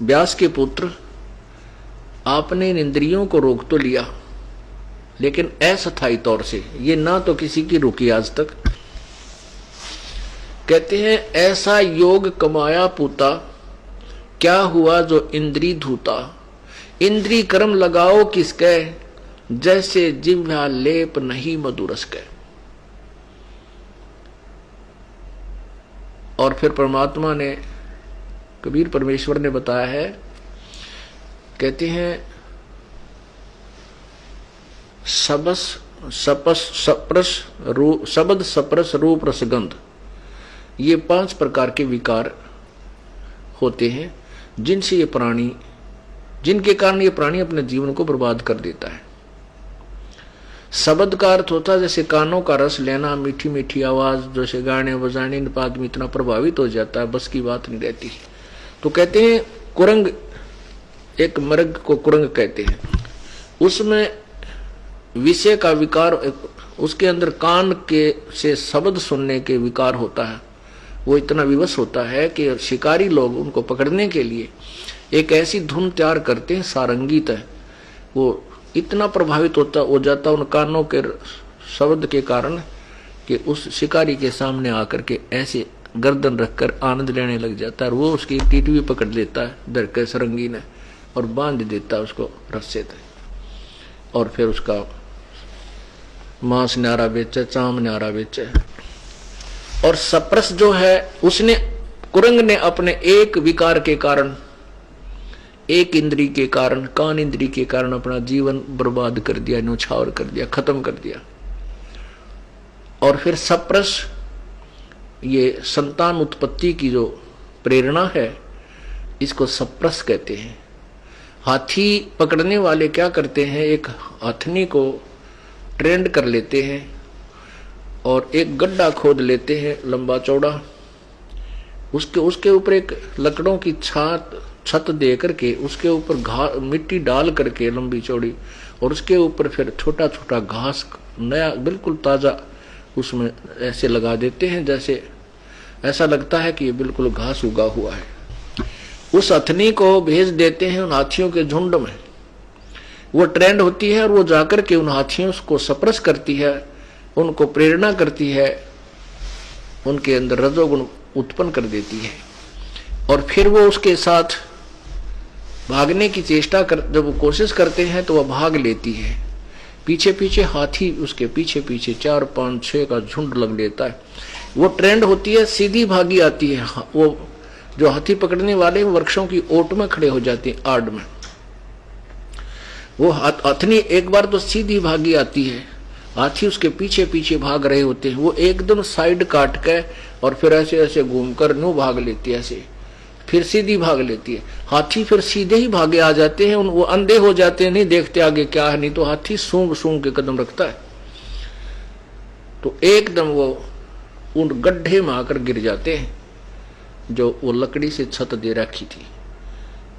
व्यास के पुत्र, आपने इन इंद्रियों को रोक तो लिया, लेकिन अस्थायी तौर से, ये ना तो किसी की रुकी आज तक। कहते हैं ऐसा योग कमाया पूता, क्या हुआ जो इंद्री धूता। इंद्री कर्म लगाओ किसके, जैसे जिह्वा लेप नहीं मधुरस के। और फिर परमात्मा ने, कबीर परमेश्वर ने बताया है, कहते हैं शब्द सप्रस रूप रसगंध, ये 5 प्रकार के विकार होते हैं जिनसे ये प्राणी, जिनके कारण ये प्राणी अपने जीवन को बर्बाद कर देता है। शब्द का अर्थ होता है जैसे कानों का रस लेना, मीठी मीठी आवाज, जैसे गाने बजाने, इन पर आदमी इतना प्रभावित हो जाता है, बस की बात नहीं रहती। तो कहते हैं कुरंग, एक मृग को कुरंग कहते हैं, उसमें विषय का विकार, उसके अंदर कान के से शब्द सुनने के विकार होता है। वो इतना विवश होता है कि शिकारी लोग उनको पकड़ने के लिए एक ऐसी धुन तैयार करते हैं, सारंगीत है, वो इतना प्रभावित हो जाता उन कानों के शब्द के कारण कि उस शिकारी के सामने आकर के ऐसे गर्दन रखकर आनंद लेने लग जाता है। वो उसकी टीटवी पकड़ लेता है डर के सरंगी ने और बांध देता है उसको रस्से से, और फिर उसका मांस न्यारा बेचे, चाम न्यारा बेचे। और सप्रस जो है, उसने, कुरंग ने अपने एक विकार के कारण, एक इंद्री के कारण, कान इंद्री के कारण अपना जीवन बर्बाद कर दिया, न्यौछावर कर दिया, खत्म कर दिया। और फिर सप्रस, ये संतान उत्पत्ति की जो प्रेरणा है, इसको सप्रस कहते हैं। हाथी पकड़ने वाले क्या करते हैं, एक हथनी को ट्रेंड कर लेते हैं और एक गड्ढा खोद लेते हैं लंबा चौड़ा, उसके ऊपर एक लकड़ों की छत दे करके उसके ऊपर मिट्टी डाल करके लंबी चौड़ी, और उसके ऊपर फिर छोटा छोटा घास नया बिल्कुल ताजा उसमें ऐसे लगा देते हैं, जैसे ऐसा लगता है कि ये बिल्कुल घास उगा हुआ है। उस हथनी को भेज देते हैं उन हाथियों के झुंड में, वो ट्रेंड होती है और वो जाकर के उन हाथियों को सप्रस करती है, उनको प्रेरणा करती है, उनके अंदर रजोगुण उत्पन्न कर देती है। और फिर वो उसके साथ भागने की चेष्टा कर, जब वो कोशिश करते हैं तो वह भाग लेती है। पीछे पीछे हाथी उसके पीछे पीछे 4, 5, 6 का झुंड लग लेता है। वो ट्रेंड होती है, सीधी भागी आती है। वो जो हाथी पकड़ने वाले वृक्षों की ओट में खड़े हो जाते हैं, आड़ में। वो हथनी एक बार तो सीधी भागी आती है, हाथी उसके पीछे पीछे भाग रहे होते हैं, वो एकदम साइड काट के और फिर ऐसे ऐसे घूमकर न्यू भाग लेती है, ऐसे फिर सीधी भाग लेती है। हाथी फिर सीधे ही भागे आ जाते हैं, वो अंधे हो जाते हैं, नहीं देखते आगे क्या है, नहीं तो हाथी सूंघ सूंघ के कदम रखता है। तो एकदम वो उन गड्ढे में आकर गिर जाते हैं जो वो लकड़ी से छत दे रखी थी,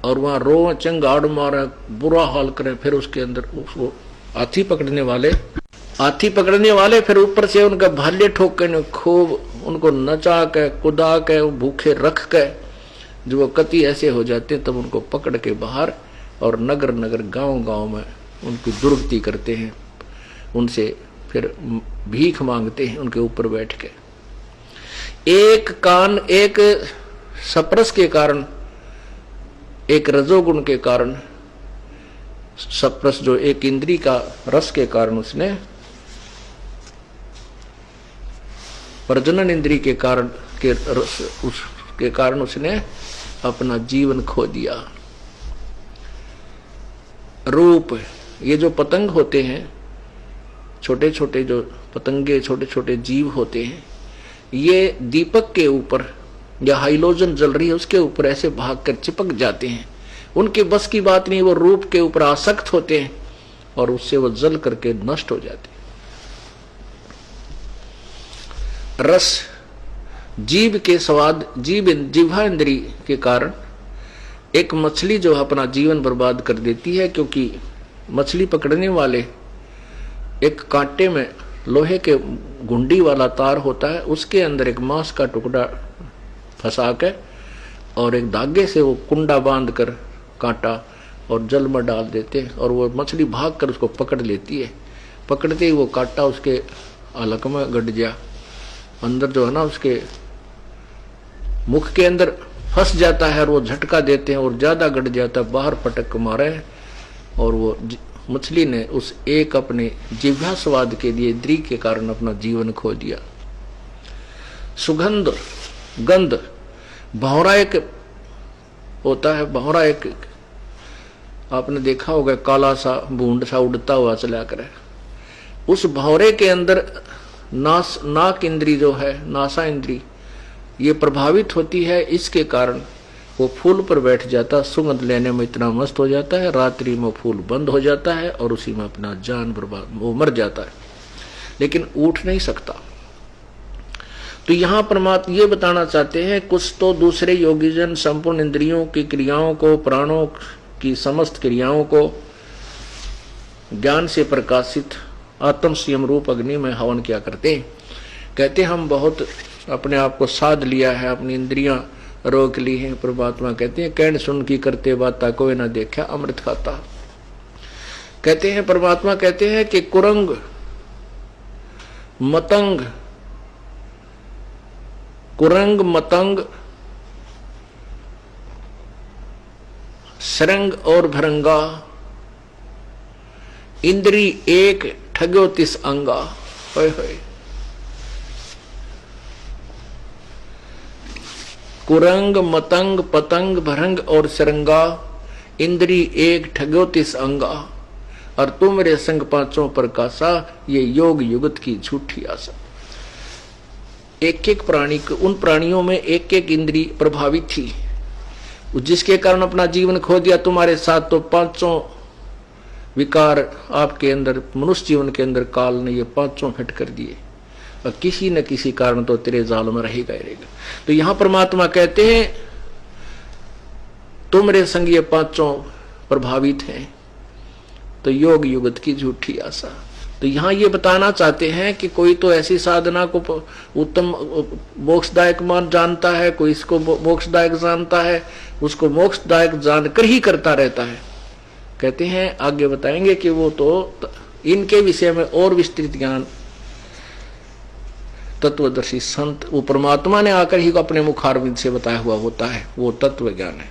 और वहां रो चंगाड़ मारे, बुरा हाल करे। फिर उसके अंदर उसको हाथी पकड़ने वाले फिर ऊपर से उनका भाले ठोक के खूब उनको नचा के कुदा के भूखे रख के, जो वो कति ऐसे हो जाते हैं, तब उनको पकड़ के बाहर और नगर नगर गांव गांव में उनकी दुर्गति करते हैं, उनसे फिर भीख मांगते हैं उनके ऊपर बैठ के। एक सप्रस के कारण, एक रजोगुण के कारण, सप्रस जो एक इंद्री का रस के कारण, उसने प्रजनन इंद्री के कारण के रस, उसके कारण उसने अपना जीवन खो दिया। रूप, ये जो पतंग होते हैं, छोटे छोटे जो पतंगे, छोटे छोटे जीव होते हैं, ये दीपक के ऊपर या हाइलोजन जल रही है उसके ऊपर ऐसे भागकर चिपक जाते हैं, उनके बस की बात नहीं, वो रूप के ऊपर आसक्त होते हैं और उससे वो जल करके नष्ट हो जाते हैं। रस, जीव के स्वाद, जिह्वा इंद्री के कारण एक मछली जो अपना जीवन बर्बाद कर देती है, क्योंकि मछली पकड़ने वाले एक कांटे में लोहे के घुंडी वाला तार होता है, उसके अंदर एक मांस का टुकड़ा फंसा के और एक धागे से वो कुंडा बांध कर कांटा और जल में डाल देते और वो मछली भाग कर उसको पकड़ लेती है। पकड़ते ही वो कांटा उसके हलक में गड़ गया, अंदर जो है ना उसके मुख के अंदर फंस जाता है और वो झटका देते हैं और ज्यादा गड़ जाता है, बाहर पटक मारे और वो मछली ने उस एक अपने जिह्वा स्वाद के लिए द्री के कारण अपना जीवन खो दिया। सुगंध गंध भौरा एक होता है, भौरा एक आपने देखा होगा, काला सा बूंद सा उड़ता हुआ चला करे। उस भौरे के अंदर नाक इंद्री जो है, नासा इंद्री, ये प्रभावित होती है। इसके कारण वो फूल पर बैठ जाता, सुगंध लेने में इतना मस्त हो जाता है, रात्रि में फूल बंद हो जाता है और उसी में अपना जान बर्बाद, वो मर जाता है, लेकिन उठ नहीं सकता। तो यहां परमात्मा ये बताना चाहते हैं, कुछ तो दूसरे योगीजन संपूर्ण इंद्रियों की क्रियाओं को, प्राणों की समस्त क्रियाओं को ज्ञान से प्रकाशित आत्म संयम रूप अग्नि में हवन क्या करते हैं। कहते हम बहुत अपने आप को साध लिया है, अपनी इंद्रियां रोक ली हैं। परमात्मा कहते हैं, कहन सुन की करते बाता कोई ना देखा अमृत खाता। कहते हैं परमात्मा कहते हैं कि कुरंग मतंग सरंग और भरंगा इंद्री एक ठग्यो तिस अंगा। होय होय। कुरंग मतंग पतंग भरंग और सरंगा इंद्री एक ठग्यो तिस अंगा, और तुम रे संग पांचों प्रकाशा, ये योग युगत की झूठी आशा। एक एक प्राणी, उन प्राणियों में एक एक इंद्री प्रभावित थी, जिसके कारण अपना जीवन खो दिया। तुम्हारे साथ तो पांचों विकार आपके अंदर, मनुष्य जीवन के अंदर काल ने ये पांचों फिट कर दिए, और किसी न किसी कारण तो तेरे जाल में रहेगा ही रहेगा। तो यहां परमात्मा कहते हैं तुमरे संग ये पांचों प्रभावित हैं, तो योग युगत की झूठी आशा। तो यहां ये बताना चाहते हैं कि कोई तो ऐसी साधना को उत्तम मोक्षदायक मान जानता है, कोई इसको मोक्षदायक जानता है, उसको मोक्षदायक जानकर ही करता रहता है। कहते हैं आगे बताएंगे कि वो तो इनके विषय में और विस्तृत ज्ञान तत्वदर्शी संत, वो परमात्मा ने आकर ही अपने मुखारविंद से बताया हुआ होता है, वो तत्व ज्ञान है।